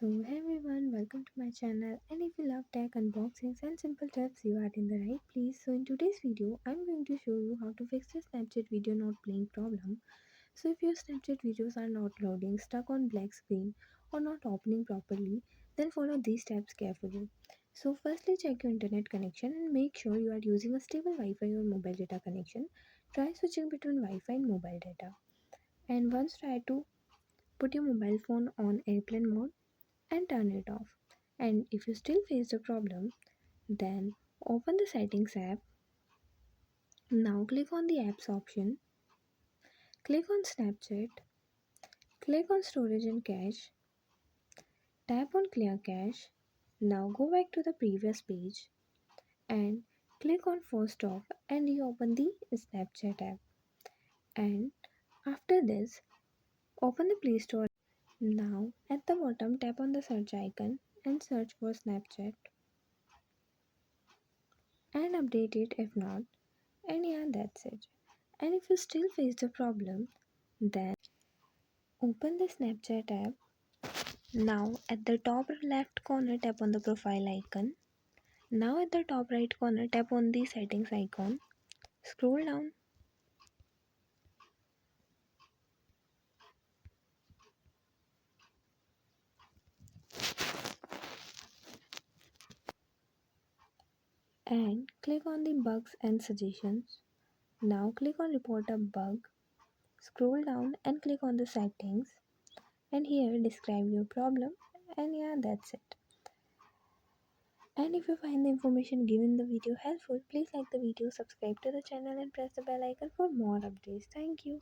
Hey everyone, welcome to my channel. And if you love tech unboxings and simple tips, you are in the right place. So in today's video, I'm going to show you how to fix the Snapchat video not playing problem. So if your Snapchat videos are not loading, stuck on black screen, or not opening properly, then follow these steps carefully. So firstly, check your internet connection and make sure you are using a stable Wi-Fi or mobile data connection. Try switching between Wi-Fi and mobile data. And once try to put your mobile phone on airplane mode and turn it off. And if you still face the problem, then open the settings app. Now click on the apps option, click on Snapchat, click on storage and cache, tap on clear cache. Now go back to the previous page and click on force stop and reopen the Snapchat app. And after this, open the Play Store. Now at the bottom tap on the search icon and search for Snapchat and update it if not. And yeah, that's it. And if you still face the problem, then open the Snapchat app. Now at the top left corner tap on the profile icon. Now at the top right corner tap on the settings icon. Scroll down and click on the bugs and suggestions. Now click on report a bug. Scroll down and click on the settings. And here describe your problem. And yeah, that's it. And if you find the information given in the video helpful, please like the video, subscribe to the channel and press the bell icon for more updates. Thank you.